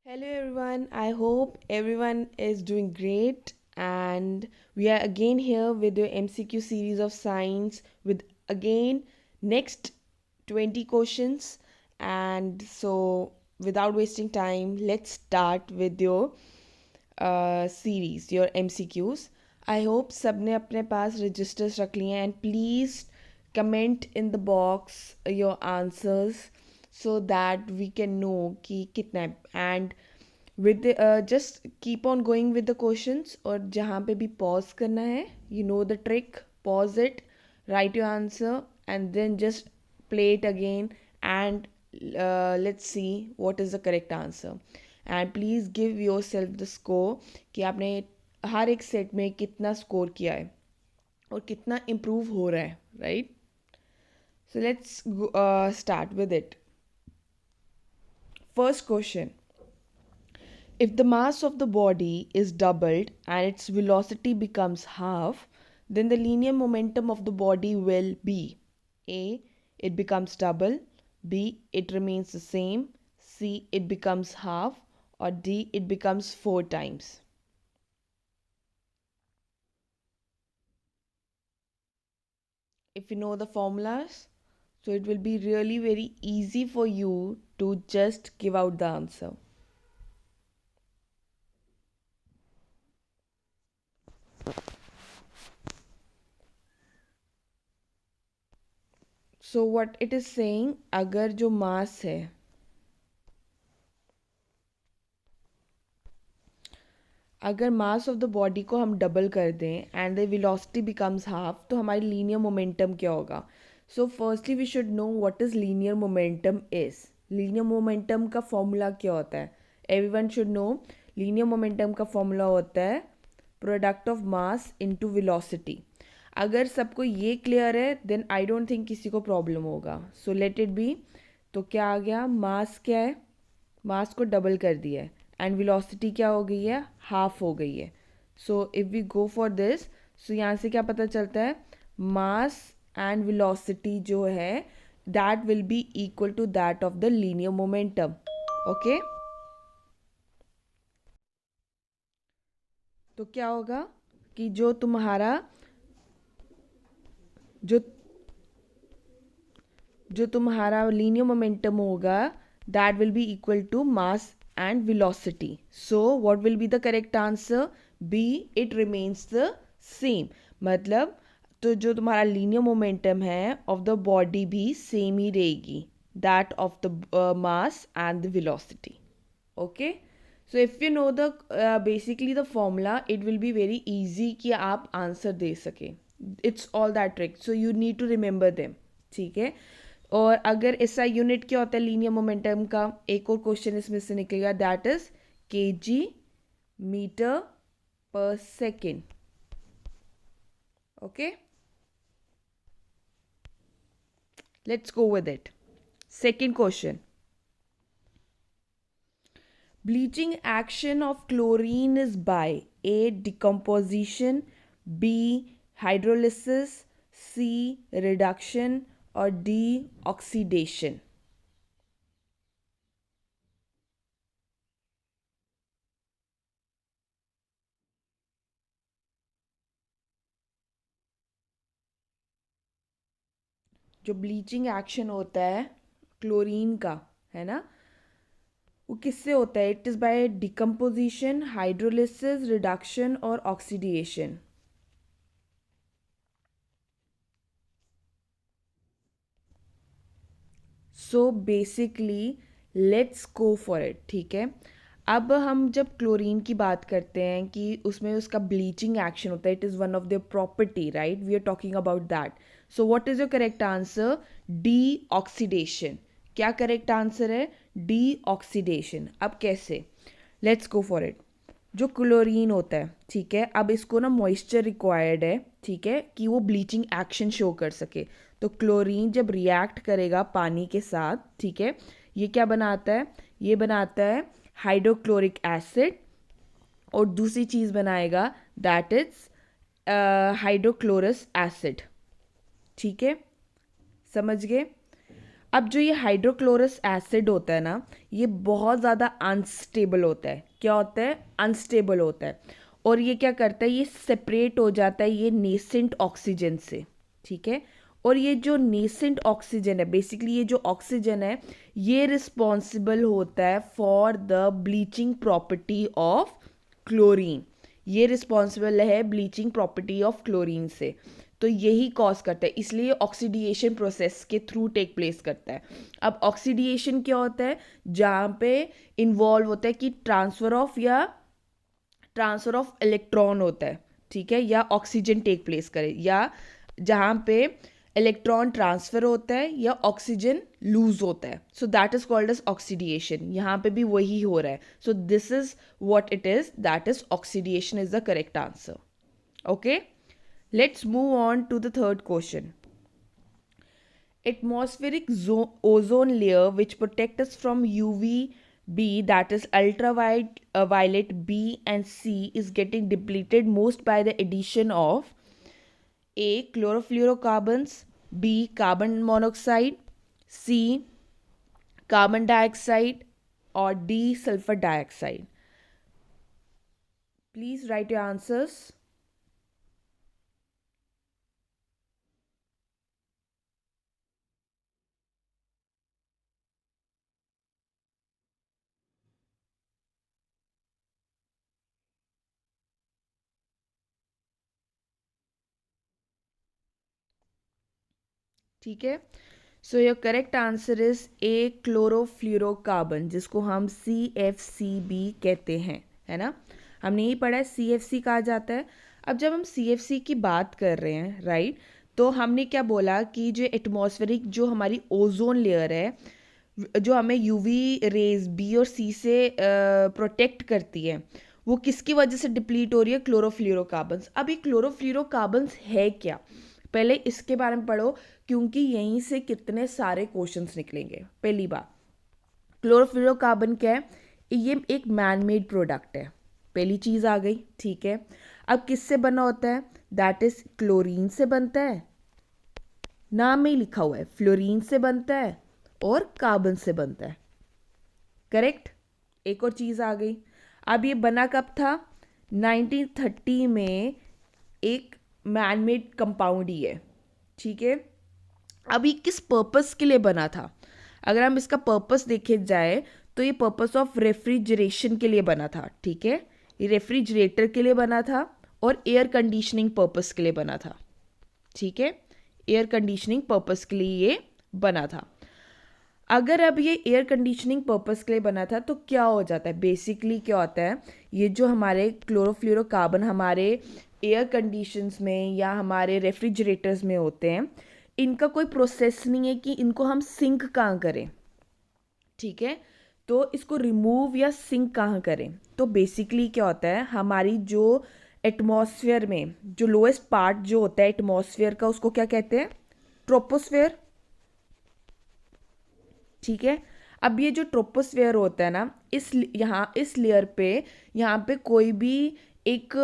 Hello everyone, I hope everyone is doing great and we are again here with your MCQ series of science with again next 20 questions. And so without wasting time, let's start with your series, your MCQs. I hope सबने अपने पास registers रख लिए हैं and please comment in the box your answers so that we can know कि कितना है and with the just keep on going with the questions और जहाँ पे भी pause करना है you know the trick, pause it, write your answer and then just play it again and let's see what is the correct answer and please give yourself the score कि आपने हर एक set में कितना score किया है और कितना improve हो रहा है right so let's start with it first question. If the mass of the body is doubled and its velocity becomes half, then the linear momentum of the body will be A. It becomes double, B. It remains the same, C. It becomes half, or D. It becomes 4 times. If you know the formulas, so it will be really very easy for you to just give out the answer. So what it is saying, अगर जो mass है अगर mass of the body को हम double कर दें and the velocity becomes half तो हमारी लीनियर मोमेंटम क्या होगा. So firstly we should know what is linear momentum is. Linear momentum का फॉर्मूला क्या होता है. Everyone should know linear momentum का फॉर्मूला होता है product of mass into velocity. अगर सबको ये क्लियर है देन आई डोंट थिंक किसी को प्रॉब्लम होगा. So let it be. तो क्या आ गया, मास क्या है, मास को डबल कर दिया है एंड वेलोसिटी क्या हो गई है, हाफ हो गई है. So if we go for this, so यहाँ से क्या पता चलता है, मास एंड वेलोसिटी जो है that will be equal to that of the linear momentum. Okay, तो क्या होगा कि जो जो तुम्हारा लीनियर मोमेंटम होगा that will be equal to mass and velocity. So what will be the correct answer, B. It remains the same. मतलब तो जो तुम्हारा लीनियर मोमेंटम है ऑफ द बॉडी भी सेम ही रहेगी, that of the mass and the velocity. Okay, so if you know the basically the formula it will be very easy कि आप आंसर दे सकें. It's all that trick, so you need to remember them. ठीक है. और अगर इसका unit क्या होता है लीनियर मोमेंटम का, एक और क्वेश्चन इसमें से निकलेगा, दैट इज केजी मीटर पर second. Okay, let's go with it. Second question. Bleaching action of chlorine is by A. Decomposition, B. Hydrolysis, C. Reduction, or D. Oxidation. जो ब्लीचिंग एक्शन होता है क्लोरीन का, है ना, वो किससे होता है. It is by decomposition, hydrolysis, reduction और oxidation. So basically let's go for it. ठीक है. अब हम जब क्लोरीन की बात करते हैं कि उसमें उसका ब्लीचिंग एक्शन होता है, it is one of the property, right, we are talking about that. So what is your correct answer, D oxidation. क्या करेक्ट आंसर है, डी ऑक्सीडेशन. अब कैसे, लेट्स गो फॉर इट. जो क्लोरीन होता है, ठीक है, अब इसको ना मॉइस्चर रिक्वायर्ड है, ठीक है, कि वो ब्लीचिंग एक्शन शो कर सके. तो क्लोरीन जब रिएक्ट करेगा पानी के साथ, ठीक है, ये क्या बनाता है, ये बनाता है हाइड्रोक्लोरिक एसिड और दूसरी चीज़ बनाएगा दैट इज हाइड्रोक्लोरस एसिड. ठीक है, समझ गए. अब जो ये हाइड्रोक्लोरस एसिड होता है ना, ये बहुत ज़्यादा अनस्टेबल होता है। क्या होता है? अनस्टेबल होता है। और ये क्या करता है? ये सेपरेट हो जाता है ये नेसेंट ऑक्सीजन से, ठीक है। और ये जो नेसेंट ऑक्सीजन है, बेसिकली ये जो ऑक्सीजन है, ये रिस्पॉन्सिबल होता है for the bleaching property of chlorine. ये रिस्पॉन्सिबल है ब्लीचिंग प्रॉपर्टी ऑफ क्लोरीन से। तो यही कॉज करता है, इसलिए ऑक्सीडिएशन प्रोसेस के थ्रू टेक प्लेस करता है। अब ऑक्सीडिएशन क्या होता है? जहाँ पे इन्वॉल्व होता है कि ट्रांसफर ऑफ इलेक्ट्रॉन होता है, ठीक है, या ऑक्सीजन टेक प्लेस करे, या जहाँ पे इलेक्ट्रॉन ट्रांसफर होता है या ऑक्सीजन लूज होता है। So that is called as oxidation. यहाँ पे भी वही हो रहा है। So this is what it is, that is oxidation is the correct answer. Okay, let's move on to the third question. Atmospheric ozone layer which protect us from UVB, that is ultraviolet violet B and C, is getting depleted most by the addition of A. Chlorofluorocarbons, B. Carbon monoxide, C. Carbon dioxide, or D. Sulfur dioxide. Please write your answers. ठीक है, so your correct answer is A chlorofluorocarbon, जिसको हम CFCB कहते हैं, है ना। हमने यही पढ़ा है, CFC कहा जाता है। अब जब हम CFC की बात कर रहे हैं, राइट, तो हमने क्या बोला कि जो एटमॉस्फेरिक जो हमारी ओजोन लेयर है, जो हमें UV रेज B और C से प्रोटेक्ट करती है, वो किसकी वजह से डिप्लीट हो रही है? क्लोरोफ्लोरोकार्बन्स। अब ये क्लोरोफ्लोरोकार्बन्स है क्या, पहले इसके बारे में पढ़ो, क्योंकि यहीं से कितने सारे क्वेश्चंस निकलेंगे। पहली बात, क्लोरोफ्लोरोकार्बन क्या है? ये एक मैन मेड प्रोडक्ट है, पहली चीज़ आ गई, ठीक है। अब किससे बना होता है? दैट इज क्लोरीन से बनता है, नाम में ही लिखा हुआ है, फ्लोरीन से बनता है और कार्बन से बनता है, करेक्ट। एक और चीज़ आ गई, अब ये बना कब था? 1930 में एक मैन मेड कंपाउंड ही है, ठीक है। अब ये किस पर्पस के लिए बना था? अगर हम इसका पर्पस देखे जाए तो ये पर्पस ऑफ रेफ्रिजरेशन के लिए बना था, ठीक है। ये रेफ्रिजरेटर के लिए बना था और एयर कंडीशनिंग पर्पस के लिए बना था, ठीक है। एयर कंडीशनिंग पर्पस के लिए ये बना था। अगर अब ये एयर कंडीशनिंग पर्पस के लिए बना था तो क्या हो जाता है? बेसिकली क्या होता है, ये जो हमारे क्लोरोफ्लोरोकार्बन हमारे एयर कंडीशंस में या हमारे रेफ्रिजरेटर्स में होते हैं, इनका कोई प्रोसेस नहीं है कि इनको हम सिंक कहाँ करें, ठीक है। तो इसको रिमूव या सिंक कहाँ करें? तो बेसिकली क्या होता है, हमारी जो एटमॉस्फेयर में जो लोएस्ट पार्ट जो होता है एटमॉस्फेयर का, उसको क्या कहते हैं? ट्रोपोस्फेयर, ठीक है। अब ये जो ट्रोपोस्फेयर होता है ना, इस लेयर पे यहाँ पे कोई भी एक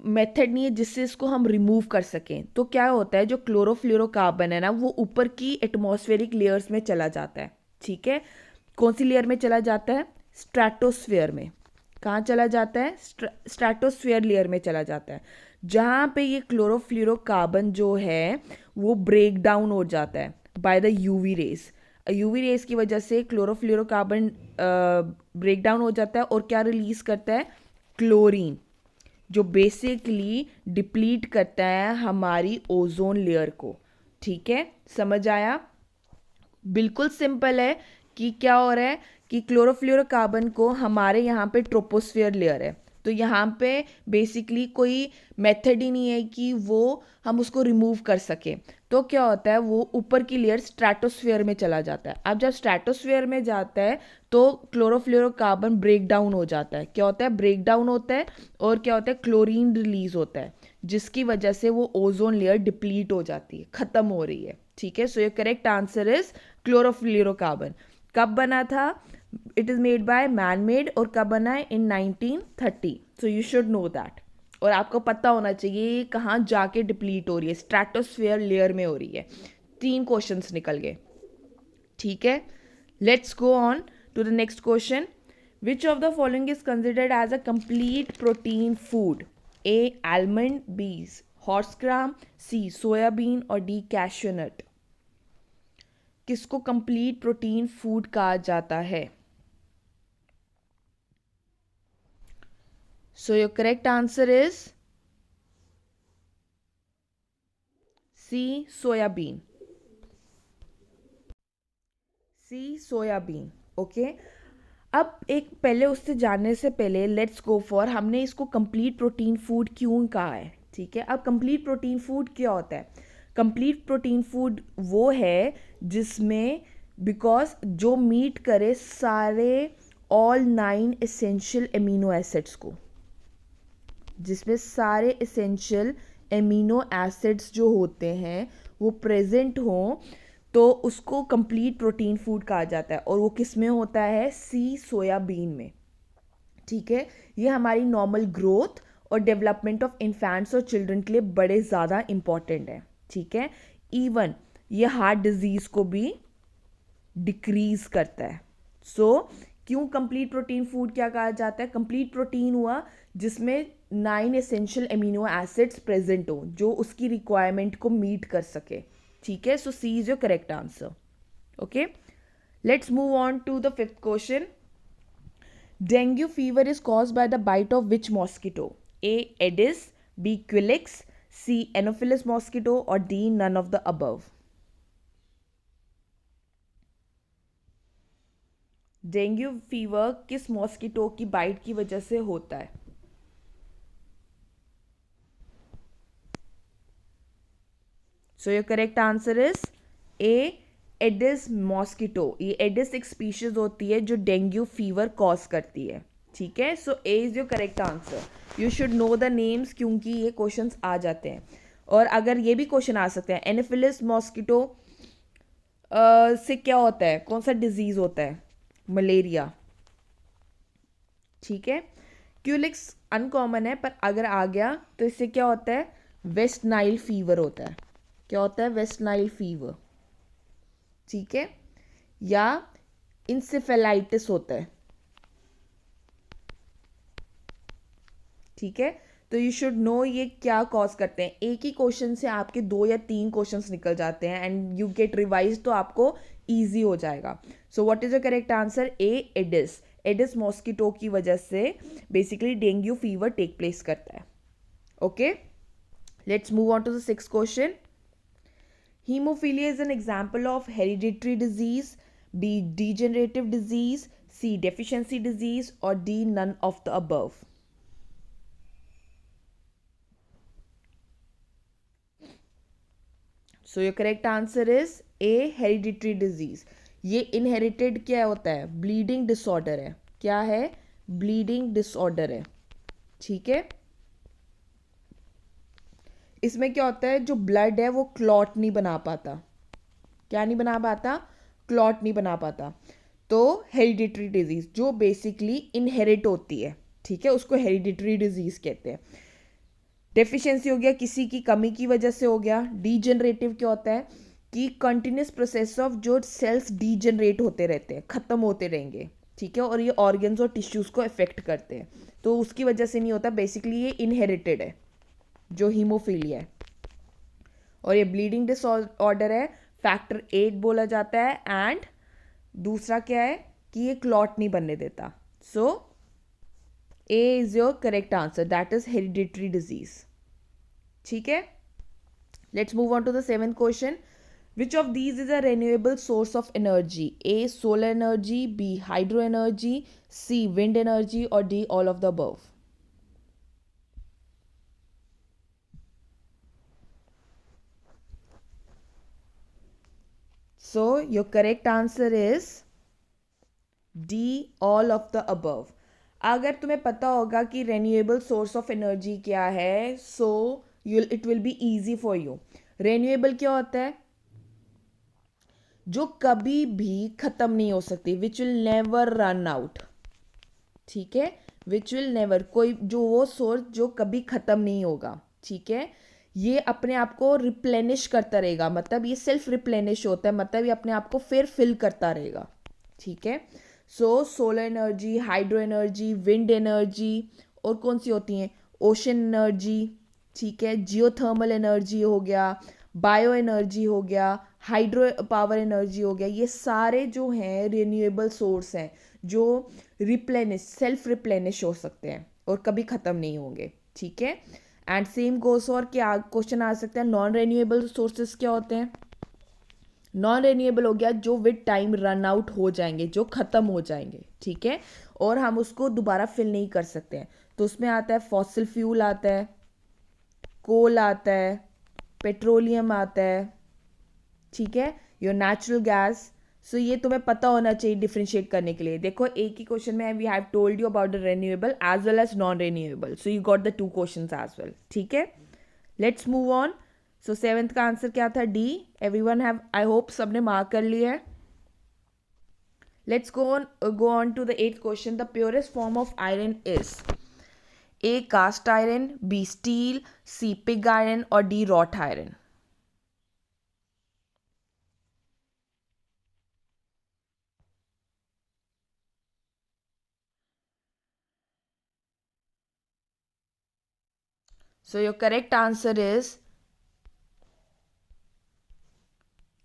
मेथड नहीं है जिससे इसको हम रिमूव कर सकें। तो क्या होता है, जो क्लोरोफ्लोरोकार्बन है ना, वो ऊपर की एटमॉस्फेरिक लेयर्स में चला जाता है, ठीक है। कौन सी लेयर में चला जाता है? स्ट्रेटोस्फेयर में। कहाँ चला जाता है? स्ट्रेटोस्फेयर लेयर में चला जाता है, जहाँ पे ये क्लोरोफ्लोरोकार्बन जो है वो ब्रेक डाउन हो जाता है by the UV rays. UV rays की वजह से क्लोरोफ्लोरोकार्बन ब्रेक डाउन हो जाता है और क्या रिलीज करता है? क्लोरीन, जो बेसिकली डिप्लीट करता है हमारी ओजोन लेयर को, ठीक है। समझ आया? बिल्कुल सिंपल है कि क्या हो रहा है कि क्लोरोफ्लोरोकार्बन को हमारे यहाँ पे ट्रोपोस्फियर लेयर है, तो यहाँ पे बेसिकली कोई मेथड ही नहीं है कि वो हम उसको रिमूव कर सकें। तो क्या होता है, वो ऊपर की लेयर स्ट्रेटोस्फियर में चला जाता है। अब जब स्ट्रेटोस्फियर में जाता है तो क्लोरोफ्लोरोकार्बन ब्रेक डाउन हो जाता है। क्या होता है? ब्रेक डाउन होता है और क्या होता है? क्लोरीन रिलीज होता है, जिसकी वजह से वो ओजोन लेयर डिप्लीट हो जाती है, खत्म हो रही है, ठीक है। सो ये करेक्ट आंसर इज क्लोरोफ्लोरोकार्बन। कब बना था? It is made by man made, और कब बना है? इन 1930। सो यू शुड नो दैट, और आपको पता होना चाहिए ये कहाँ जाके डिप्लीट हो रही है। स्ट्रेटोस्फेयर लेयर में हो रही है। 3 क्वेश्चंस निकल गए, ठीक है, let's go on to the next question. Which of the following is considered as a complete protein food? A almond, B horse gram, C soybean और डी कैश्यू नट. किसको कंप्लीट प्रोटीन फूड कहा जाता है? So your correct answer is C soybean. C soybean. Okay, अब एक पहले उससे जानने से पहले लेट्स गो फॉर हमने इसको कंप्लीट प्रोटीन फूड क्यों कहा है. ठीक है, अब कंप्लीट प्रोटीन फूड क्या होता है? कंप्लीट प्रोटीन फूड वो है जिसमें बिकॉज जो मीट करे सारे ऑल 9 एसेंशियल एमिनो एसिड्स को, जिसमें सारे एसेंशियल एमिनो एसिड्स जो होते हैं वो प्रेजेंट हों, तो उसको कंप्लीट प्रोटीन फूड कहा जाता है. और वो किस में होता है? सी सोयाबीन में. ठीक है, ये हमारी नॉर्मल ग्रोथ और डेवलपमेंट ऑफ इन्फेंट्स और चिल्ड्रन के लिए बड़े ज़्यादा इम्पॉर्टेंट है. ठीक है, इवन ये हार्ट डिजीज़ को भी डिक्रीज करता है. सो क्यों कंप्लीट प्रोटीन फूड क्या कहा जाता है? कंप्लीट प्रोटीन हुआ जिसमें 9 एसेंशियल एमिनो एसिड्स प्रेजेंट हो जो उसकी रिक्वायरमेंट को मीट कर सके. ठीक है, so C is your correct answer. Okay, let's move on to the fifth question. Dengue fever is caused by the bite of which mosquito? A aedes, B culex, C anopheles mosquito और D none of the above. Dengue fever किस mosquito की bite की वजह से होता है? So your correct answer is A aedes mosquito. ये aedes एक स्पीशीज होती है जो डेंगू फीवर कॉज करती है. ठीक है, so A is your correct answer. You should know the names क्योंकि ये क्वेश्चंस आ जाते हैं. और अगर ये भी क्वेश्चन आ सकते हैं, एनोफिलिस मॉस्किटो से क्या होता है, कौन सा डिजीज होता है? मलेरिया. ठीक है, क्यूलिक्स अनकॉमन है पर अगर आ गया तो इससे क्या होता है? वेस्ट नाइल फीवर होता है. क्या होता है? West Nile fever. ठीक है, या इंसेफेलाइटिस होता है. ठीक है, तो यू शुड नो ये क्या कॉज करते हैं. एक ही क्वेश्चन से आपके 2 या 3 क्वेश्चंस निकल जाते हैं एंड यू गेट रिवाइज, तो आपको ईजी हो जाएगा. So what is the correct answer? A aedes. Aedes mosquito की वजह से basically dengue fever take place करता है. Okay, let's move on to the sixth question. Hemophilia is an example of hereditary disease, B degenerative disease, C deficiency disease or D none of the above. So your correct answer is A hereditary disease. ये inherited क्या होता है? Bleeding disorder है. क्या है? Bleeding disorder है. ठीक है, इसमें क्या होता है? जो ब्लड है वो क्लॉट नहीं बना पाता. क्या नहीं बना पाता? क्लॉट नहीं बना पाता. तो हेरिडिटरी डिजीज जो बेसिकली इनहेरिट होती है, ठीक है, उसको हेरिडिटरी डिजीज कहते हैं. डेफिशिएंसी हो गया, किसी की कमी की वजह से हो गया. डीजनरेटिव क्या होता है? कि कंटिन्यूस प्रोसेस ऑफ जो सेल्स डीजनरेट होते रहते हैं, खत्म होते रहेंगे. ठीक है, और ये ऑर्गन्स और टिश्यूज को इफेक्ट करते हैं, तो उसकी वजह से नहीं होता. बेसिकली ये इनहेरिटेड है जो हीमोफीलिया है. और ये ब्लीडिंग डिसऑर्डर है, फैक्टर 8 बोला जाता है. एंड दूसरा क्या है? कि ये क्लॉट नहीं बनने देता. So A is your correct answer, that is hereditary disease. ठीक है, let's move on to the seventh question. Which of these is a renewable source of energy? A solar energy, B hydro energy, C wind energy और D all of the above. So your correct answer is D all of the above. अगर तुम्हें पता होगा कि renewable source of energy क्या है, so it will be easy for you. Renewable क्या होता है? जो कभी भी खत्म नहीं हो सकती, which will never run out. ठीक है, विच विल नेवर, कोई जो वो सोर्स जो कभी खत्म नहीं होगा. ठीक है, ये अपने आप को रिप्लेनिश करता रहेगा, मतलब ये सेल्फ रिप्लेनिश होता है, मतलब ये अपने आप को फिर फिल करता रहेगा, ठीक है। So solar energy, hydro energy, wind energy, और कौन सी होती हैं, ओशन एनर्जी, ठीक है, जियोथर्मल एनर्जी हो गया, बायो एनर्जी हो गया, हाइड्रो पावर एनर्जी हो गया, ये सारे जो हैं रिन्यूएबल सोर्स हैं जो रिप्लेनिश सेल्फ रिप्लेनिश हो सकते हैं और कभी ख़त्म नहीं होंगे, ठीक है। एंड सेम गोस और क्या क्वेश्चन आ सकता है, नॉन रिन्यूएबल सोर्सेज क्या होते हैं। नॉन रिन्यूएबल हो गया जो विद टाइम रन आउट हो जाएंगे, जो ख़त्म हो जाएंगे, ठीक है, और हम उसको दोबारा फिल नहीं कर सकते हैं। तो उसमें आता है फॉसिल फ्यूल आता है, कोल आता है, पेट्रोलियम आता है, ठीक है, योर नेचुरल गैस। सो ये तुम्हें पता होना चाहिए डिफ्रेंशिएट करने के लिए। देखो एक ही क्वेश्चन में we have told you about the renewable as well as non renewable, so you got the two questions as well, ठीक है। Let's move on. So seventh का आंसर क्या था, D. Everyone have, I hope सबने mark कर लिया है। Let's go on to the eighth question. The purest form of iron is A cast iron, B steel, C pig iron और D wrought iron. So your correct answer is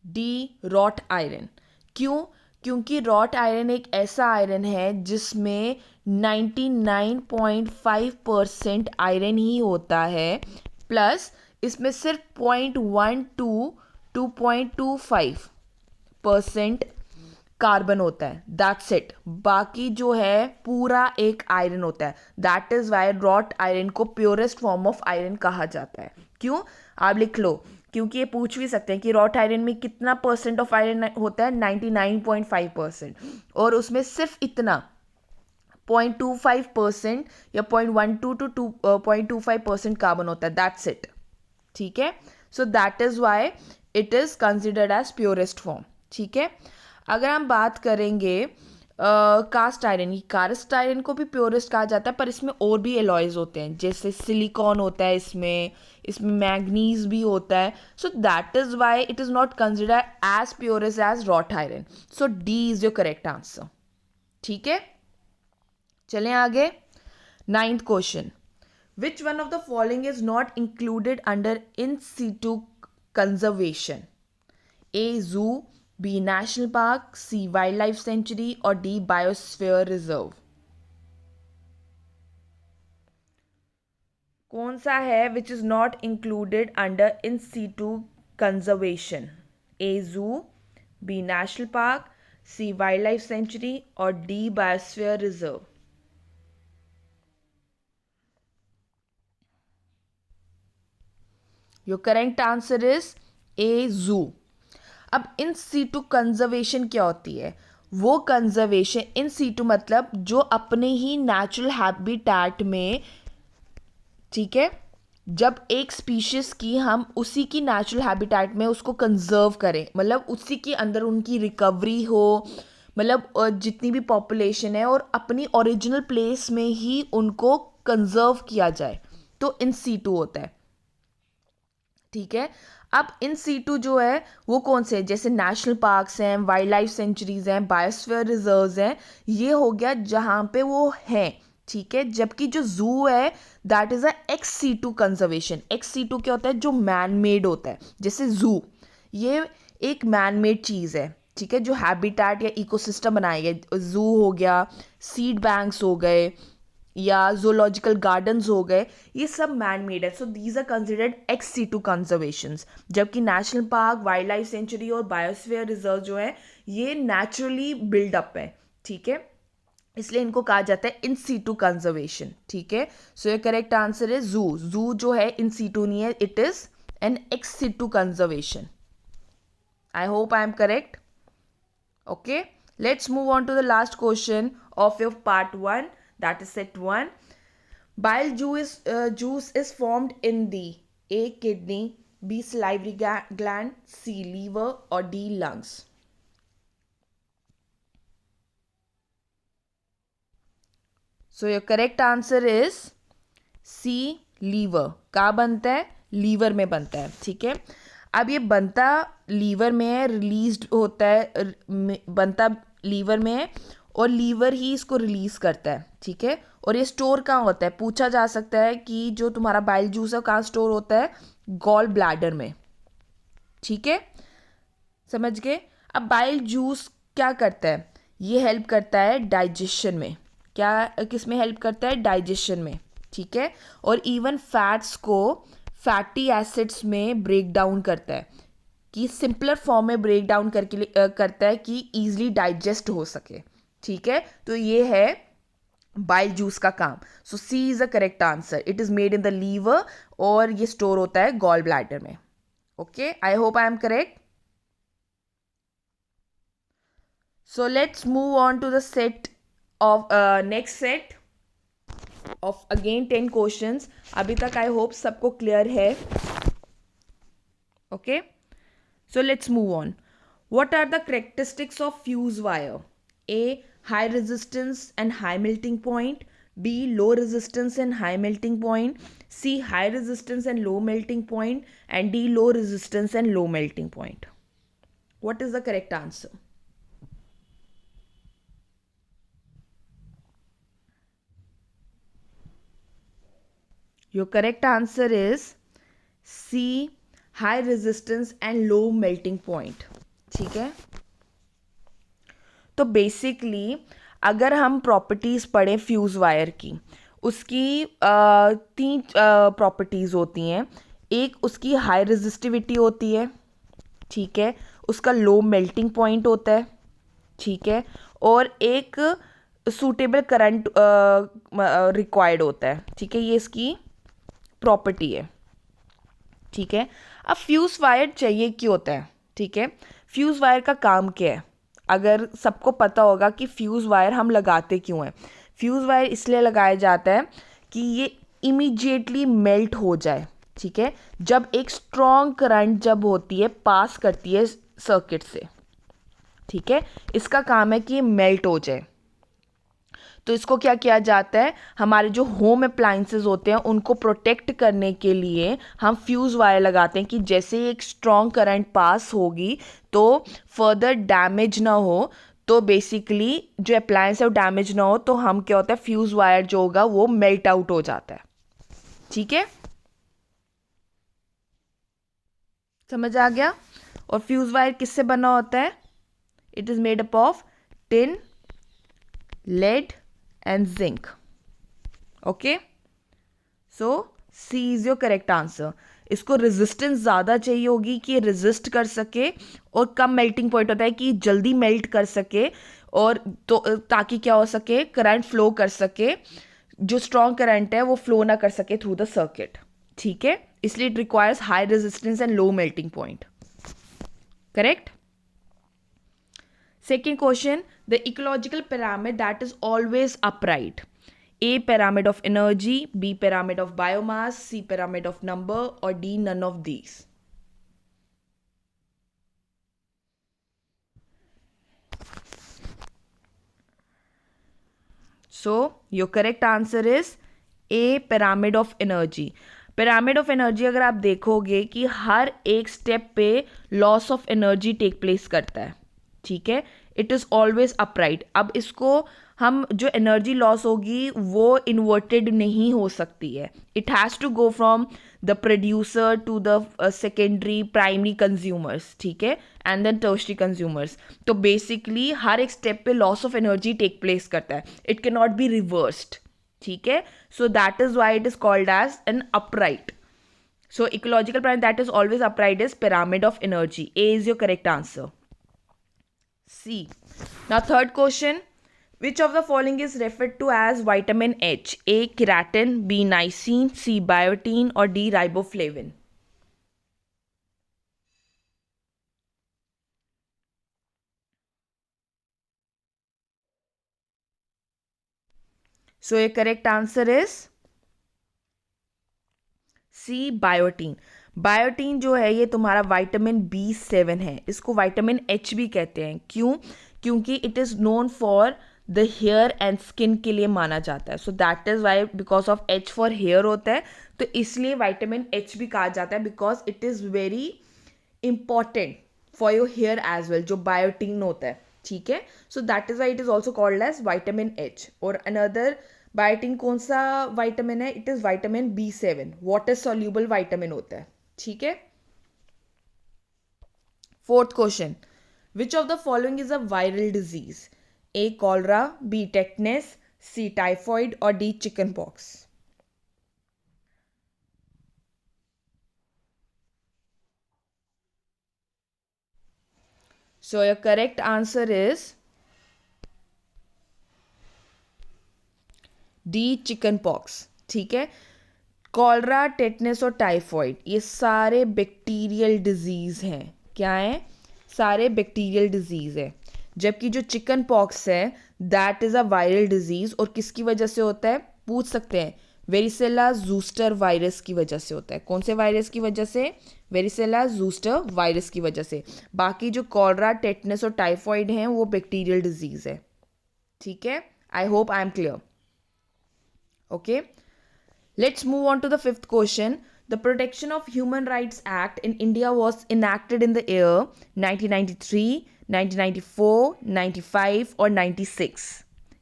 D wrought iron. क्यों? क्योंकि wrought iron एक ऐसा iron है जिसमें 99.5% iron ही होता है, plus इसमें सिर्फ 0.12 टू 0.25% कार्बन होता है, दैट्स इट। बाकी जो है पूरा एक आयरन होता है। That is why wrought iron को प्योरेस्ट फॉर्म ऑफ आयरन कहा जाता है। क्यों? आप लिख लो, क्योंकि ये पूछ भी सकते हैं कि रॉट आयरन में कितना परसेंट ऑफ आयरन होता है, 99.5%, और उसमें सिर्फ इतना 0.25% या 0.12 टू 0.25% कार्बन होता है, दैट्स इट, ठीक है। So that is why it is considered as purest form, ठीक है। अगर हम बात करेंगे कास्ट आयरन की, कास्ट आयरन को भी प्योरेस्ट कहा जाता है, पर इसमें और भी एलॉयज होते हैं, जैसे सिलिकॉन होता है इसमें, इसमें मैग्नीज भी होता है। So that is why it is not considered as purest as wrought iron. So D is your correct answer, ठीक है। चलें आगे। Ninth question. Which one of the following is not included under in situ conservation? A zoo, B national park, C wild life sanctuary और D biosphere reserve. कौन सा है which is not included under in situ conservation? A zoo, B national park, C wild life sanctuary और D biosphere reserve. Your correct answer is ए जू। अब इन situ conservation क्या होती है? वो कंजर्वेशन, इन सीटू मतलब जो अपने ही नेचुरल हैबिटेट में, ठीक है, जब एक स्पीशीज की हम उसी की नेचुरल हैबिटेट में उसको कंजर्व करें, मतलब उसी के अंदर उनकी रिकवरी हो, मतलब जितनी भी पॉपुलेशन है और अपनी ओरिजिनल प्लेस में ही उनको कंजर्व किया जाए, तो इन सीटू होता है, ठीक है। अब इन सीटू जो है वो कौन से हैं? जैसे नेशनल पार्क्स हैं, वाइल्ड लाइफ सेंचुरीज हैं, बायोस्फीयर रिजर्व्स हैं, ये हो गया जहाँ पे वो हैं, ठीक है। जबकि जो जू है that is a ex situ conservation. Ex situ क्या होता है? जो मैन मेड होता है। जैसे जू, ये एक मैन मेड चीज़ है, ठीक है, जो हैबिटेट या इकोसिस्टम बनाए गए। जू हो गया, सीड बैंक्स हो गए, या जोलॉजिकल गार्डन्स हो गए, ये सब मैन मेड है। So these are considered ex situ conservations. जबकि national park, wild life sanctuary और बायोस्फीयर रिजर्व जो है ये नेचुरली बिल्डअप है, ठीक है, इसलिए इनको कहा जाता है इन सीटू कंजर्वेशन, ठीक है। सो ये करेक्ट आंसर है जू। जू जो है इन सीटू नहीं है, it is an ex situ conservation. I hope I am correct. Okay, let's move on to the last question of your part 1, that is set 1. Bile juice is formed in the A kidney, B salivary gland, C liver or D lungs. So your correct answer is C liver. कहाँ बनता है? Liver में बनता है, ठीक है। अब ये बनता लीवर में है, रिलीज्ड होता है, बनता लीवर में है और लीवर ही इसको रिलीज करता है, ठीक है। और ये स्टोर कहाँ होता है, पूछा जा सकता है कि जो तुम्हारा बाइल जूस है कहाँ स्टोर होता है, गॉल ब्लैडर में, ठीक है, समझ गए। अब बाइल जूस क्या करता है, ये हेल्प करता है डाइजेशन में, क्या किस में हेल्प करता है, डाइजेशन में, ठीक है। और इवन फैट्स को फैटी एसिड्स में ब्रेक डाउन करता है, कि सिंपलर फॉर्म में ब्रेक डाउन करता है कि ईजिली डाइजेस्ट हो सके, ठीक है। तो ये है बाइल जूस का काम। So C is the correct answer, it is made in the liver और ये स्टोर होता है गॉल ब्लैडर में। Okay, I hope I am correct. So let's move on to the set of next set of again 10 questions. अभी तक I hope सबको clear है. Okay. So let's move on. What are the characteristics of fuse wire? A. High resistance and high melting point. B. Low resistance and high melting point. C. High resistance and low melting point. And D. Low resistance and low melting point. What is the correct answer? Your correct answer is C. High resistance and low melting point. ठीक है, तो basically अगर हम properties पढ़ें fuse wire की, उसकी तीन properties होती हैं। एक उसकी हाई रेजिस्टिविटी होती है, ठीक है, उसका लो मेल्टिंग पॉइंट होता है, ठीक है, और एक सूटेबल करंट रिक्वायर्ड होता है, ठीक है, ये इसकी प्रॉपर्टी है, ठीक है। अब फ्यूज़ वायर चाहिए क्यों होता है, ठीक है, फ्यूज़ वायर का काम क्या है, अगर सबको पता होगा कि फ्यूज़ वायर हम लगाते क्यों हैं। फ्यूज़ वायर इसलिए लगाया जाता है कि ये इमीडिएटली मेल्ट हो जाए, ठीक है, जब एक स्ट्रॉन्ग करंट जब होती है पास करती है सर्किट से, ठीक है, इसका काम है कि ये मेल्ट हो जाए। तो इसको क्या किया जाता है, हमारे जो होम अप्लाइंसेस होते हैं उनको प्रोटेक्ट करने के लिए हम फ्यूज़ वायर लगाते हैं कि जैसे एक स्ट्रॉन्ग करंट पास होगी तो फर्दर डैमेज ना हो, तो बेसिकली जो अप्लायंस है वो डैमेज ना हो, तो हम क्या होता है फ्यूज़ वायर जो होगा वो मेल्ट आउट हो जाता है, ठीक है, समझ आ गया। और फ्यूज़ वायर किससे बना होता है, it is made up of tin, lead and zinc. Okay, so C is your correct answer. इसको रेजिस्टेंस ज़्यादा चाहिए होगी कि रेजिस्ट कर सके, और कम मेल्टिंग पॉइंट होता है कि जल्दी मेल्ट कर सके, और तो ताकि क्या हो सके, करंट फ्लो कर सके, जो स्ट्रॉन्ग करंट है वो फ्लो ना कर सके थ्रू द सर्किट, ठीक है, इसलिए it requires high resistance and low melting point. Correct. Second question, the ecological pyramid that is always upright. A. Pyramid of energy, B. Pyramid of biomass, C. Pyramid of number, or D. None of these. So, your correct answer is A. Pyramid of energy. Pyramid of energy अगर आप देखोगे कि हर एक step पे loss of energy take place करता है, ठीक है, इट इज़ ऑलवेज अपराइट। अब इसको हम जो एनर्जी लॉस होगी वो इन्वर्टेड नहीं हो सकती है, it has to go from the producer to the secondary primary consumers, ठीक है, एंड देन टर्शरी कंज्यूमर्स। तो बेसिकली हर एक स्टेप पे loss of energy take place करता है, it can not be reversed, ठीक है, so that is why it is called as an upright. So ecological pyramid that is always upright is pyramid of energy. A is your correct answer. C. Now third question. Which of the following is referred to as vitamin H? A. Keratin, B. Niacin, C. Biotin, or D. Riboflavin? So your correct answer is C, biotin. Biotin जो है ये तुम्हारा vitamin B7 है, इसको vitamin H भी कहते हैं। क्यों? क्योंकि it is known for the hair and skin के लिए माना जाता है. So that is why, because of H for hair होता है, तो इसलिए विटामिन H भी कहा जाता है, because it is very important for your hair as well, जो बायोटीन होता है. ठीक है, so that is why it is also called as vitamin H. और अनदर बायोटीन कौन सा विटामिन है? इट इज vitamin B7, water soluble vitamin होता है. ठीक है. Fourth question, which of the following is a viral disease? A cholera, B tetanus, C typhoid or D chicken pox? So your correct answer is D chicken pox. ठीक है. Cholera, tetanus और typhoid ये सारे bacterial disease हैं. क्या है? सारे bacterial disease है. जबकि जो चिकन पॉक्स है that is a viral disease. और किसकी वजह से होता है? पूछ सकते हैं. वेरिसेला जूस्टर वायरस की वजह से होता है. कौन से वायरस की वजह से? वेरिसेला जूस्टर वायरस की वजह से. बाकी जो कॉलरा, टेटनस और टाइफॉइड हैं वो बैक्टीरियल डिजीज़ है. ठीक है. आई hope I M clear. Okay, let's move on to the fifth question. The Protection of Human Rights Act in India was enacted in the year 1993, 1994, 95 और 96.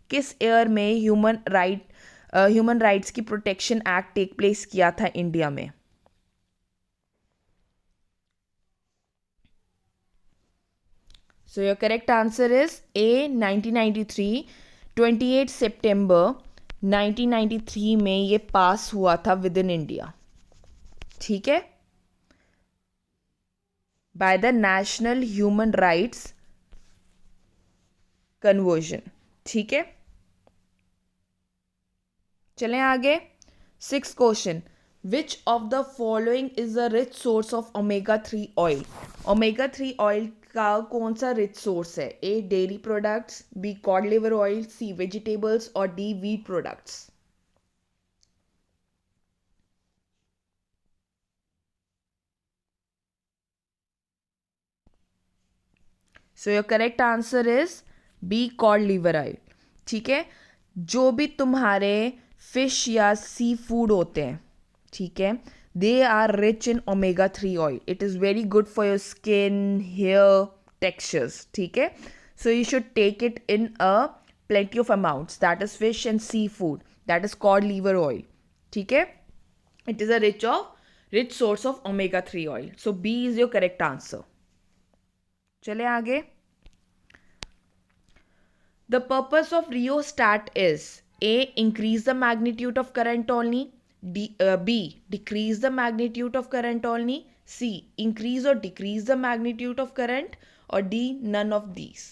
किस ईयर में human rights की protection act take place किया था India में? So your correct answer is A 1993. 28 सितंबर 1993 में ये पास हुआ था विद इन इंडिया. ठीक है. By the national human rights conversion. ठीक है. चलें आगे. Six question, which of the following is a rich source of omega 3 oil? Omega 3 oil का कौन सा रिच सोर्स है? A dairy products, B cod liver oil, C vegetables और D wheat products. So your correct answer is B cod liver oil. ठीक है. जो भी तुम्हारे फिश या सी फूड होते हैं, ठीक है, they are rich in omega 3 oil. It is very good for your skin, hair, textures. ठीक है. So you should take it in a plenty of amounts, that is fish and seafood, that is cod liver oil. ठीक है. It is a rich source of omega 3 oil. So B is your correct answer. चले आगे. The purpose of rheostat is A. Increase the magnitude of current only. B. Decrease the magnitude of current only. C. Increase or decrease the magnitude of current. Or D. None of these.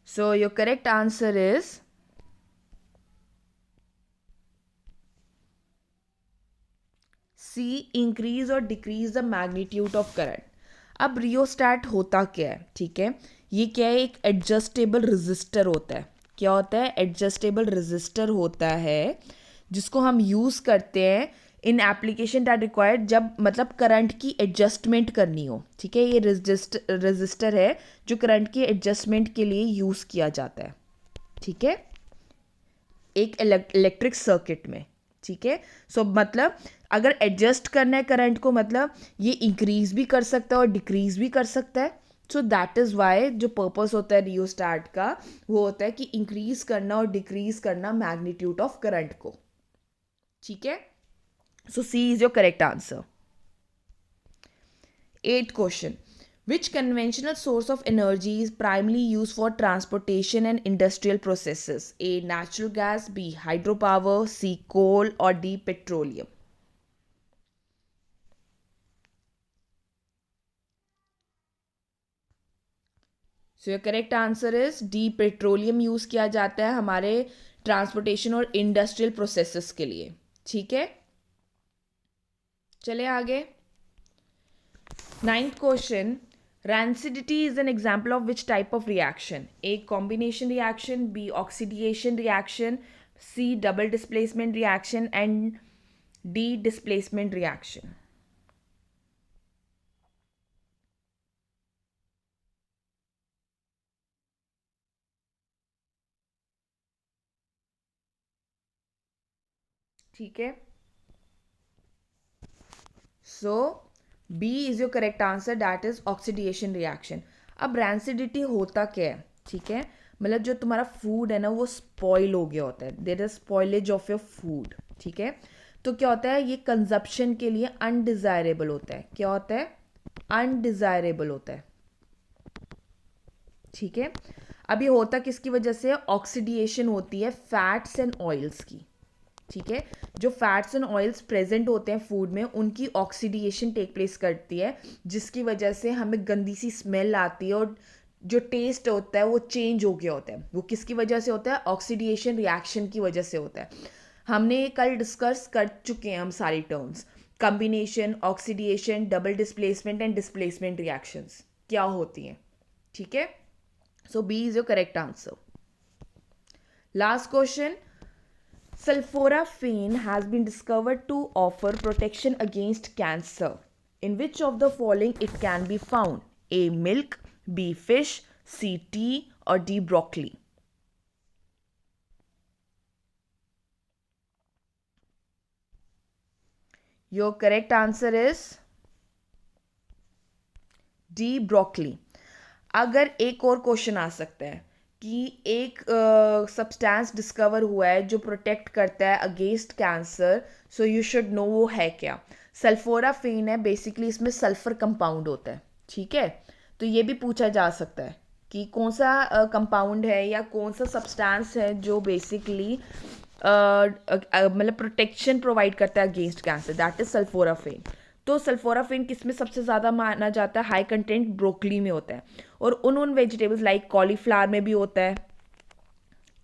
So your correct answer is C. Increase or decrease the magnitude of current. अब rheostat होता क्या है? ठीक है. ये क्या है? एक एडजस्टेबल रजिस्टर होता है. क्या होता है? एडजस्टेबल रजिस्टर होता है जिसको हम यूज़ करते हैं इन एप्लीकेशन दैट रिक्वायर्ड, जब मतलब करंट की एडजस्टमेंट करनी हो. ठीक है. ये रजिस्टर है जो करंट की एडजस्टमेंट के लिए यूज़ किया जाता है. ठीक है. एक इलेक्ट्रिक सर्किट में. ठीक है. सो मतलब अगर एडजस्ट करना है करंट को, मतलब ये इंक्रीज भी कर सकता है और डिक्रीज भी कर सकता है. सो दैट इज़ वाई जो पर्पस होता है रियोस्टैट का वो होता है कि इंक्रीज करना और डिक्रीज करना मैग्नीट्यूड ऑफ करंट को. ठीक है. So C is your correct answer. 8th question, which conventional source of energy is primarily used for transportation and industrial processes? A. Natural gas, B. Hydropower, C. Coal or D. Petroleum. So your correct answer is D. Petroleum use किया जाता है हमारे transportation और industrial processes के लिए. ठीक है. चले आगे. 9th question, rancidity is an example of which type of reaction? A. Combination reaction, B. Oxidation reaction, C. Double displacement reaction and D displacement reaction. ठीक है, so B is your correct answer, that is oxidation reaction. अब rancidity होता क्या है, ठीक है, मतलब जो तुम्हारा फूड है ना वो स्पॉइल हो गया होता है, there is spoilage of your food. ठीक है, तो क्या होता है, ये कंजप्शन के लिए अनडिजायरेबल होता है. क्या होता है, अनडिजायरेबल होता है. ठीक है, अब ये होता किसकी वजह से, ऑक्सीडिएशन होती है फैट्स एंड ऑयल्स की. ठीक है, जो फैट्स एंड ऑयल्स प्रेजेंट होते हैं फूड में उनकी ऑक्सीडिएशन टेक प्लेस करती है, जिसकी वजह से हमें गंदी सी स्मेल आती है और जो टेस्ट होता है वो चेंज हो गया होता है. वो किसकी वजह से होता है, ऑक्सीडिएशन रिएक्शन की वजह से होता है. हमने कल डिस्कस कर चुके हैं हम सारी terms, combination, oxidation, double displacement and displacement reactions क्या होती हैं. ठीक है, so B is your correct answer. Last question. Sulforaphane has been discovered to offer protection against cancer. In which of the following it can be found? A. Milk, B. Fish, C. Tea, or D. Broccoli? Your correct answer is D. Broccoli. अगर एक और question आ सकता है कि एक substance discover हुआ है जो प्रोटेक्ट करता है against cancer, so you should no वो है क्या. सल्फोराफेन है, बेसिकली इसमें सल्फर कंपाउंड होता है. ठीक है, तो ये भी पूछा जा सकता है कि कौन सा कंपाउंड है या कौन सा सब्सटेंस है जो बेसिकली मतलब प्रोटेक्शन प्रोवाइड करता है against cancer, that is sulforaphane. तो सल्फोराफेन किस में सबसे ज़्यादा माना जाता है, हाई कंटेंट ब्रोकली में होता है, और उन वेजिटेबल्स लाइक कॉलीफ्लावर में भी होता है,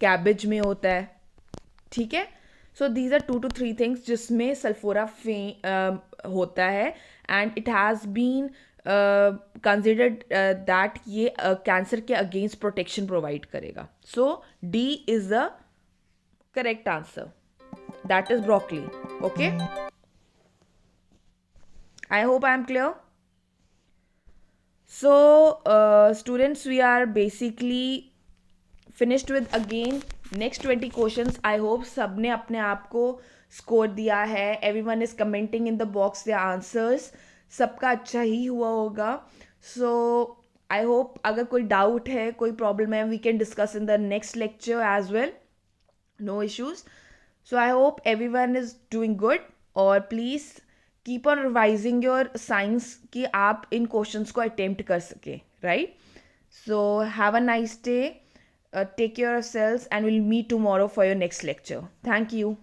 कैबेज में होता है. ठीक है, so these are 2 to 3 things जिसमें सल्फोराफेन होता है, and it has been considered that ये कैंसर के अगेंस्ट प्रोटेक्शन प्रोवाइड करेगा. So D is the correct answer, that is broccoli. Okay, I hope I am clear. So, students, we are basically finished with again next 20 questions. I hope सबने अपने आप को score दिया है. Everyone is commenting in the box their answers. सबका अच्छा ही हुआ होगा. So, I hope अगर कोई डाउट है, कोई प्रॉब्लम है, we can discuss in the next lecture as well. No issues. So I hope everyone is doing good. और please keep on revising your science कि आप इन क्वेश्चंस को अटेम्प्ट कर सके, right. So have a nice day, take care of sales, and will meet tomorrow for your next lecture. Thank you.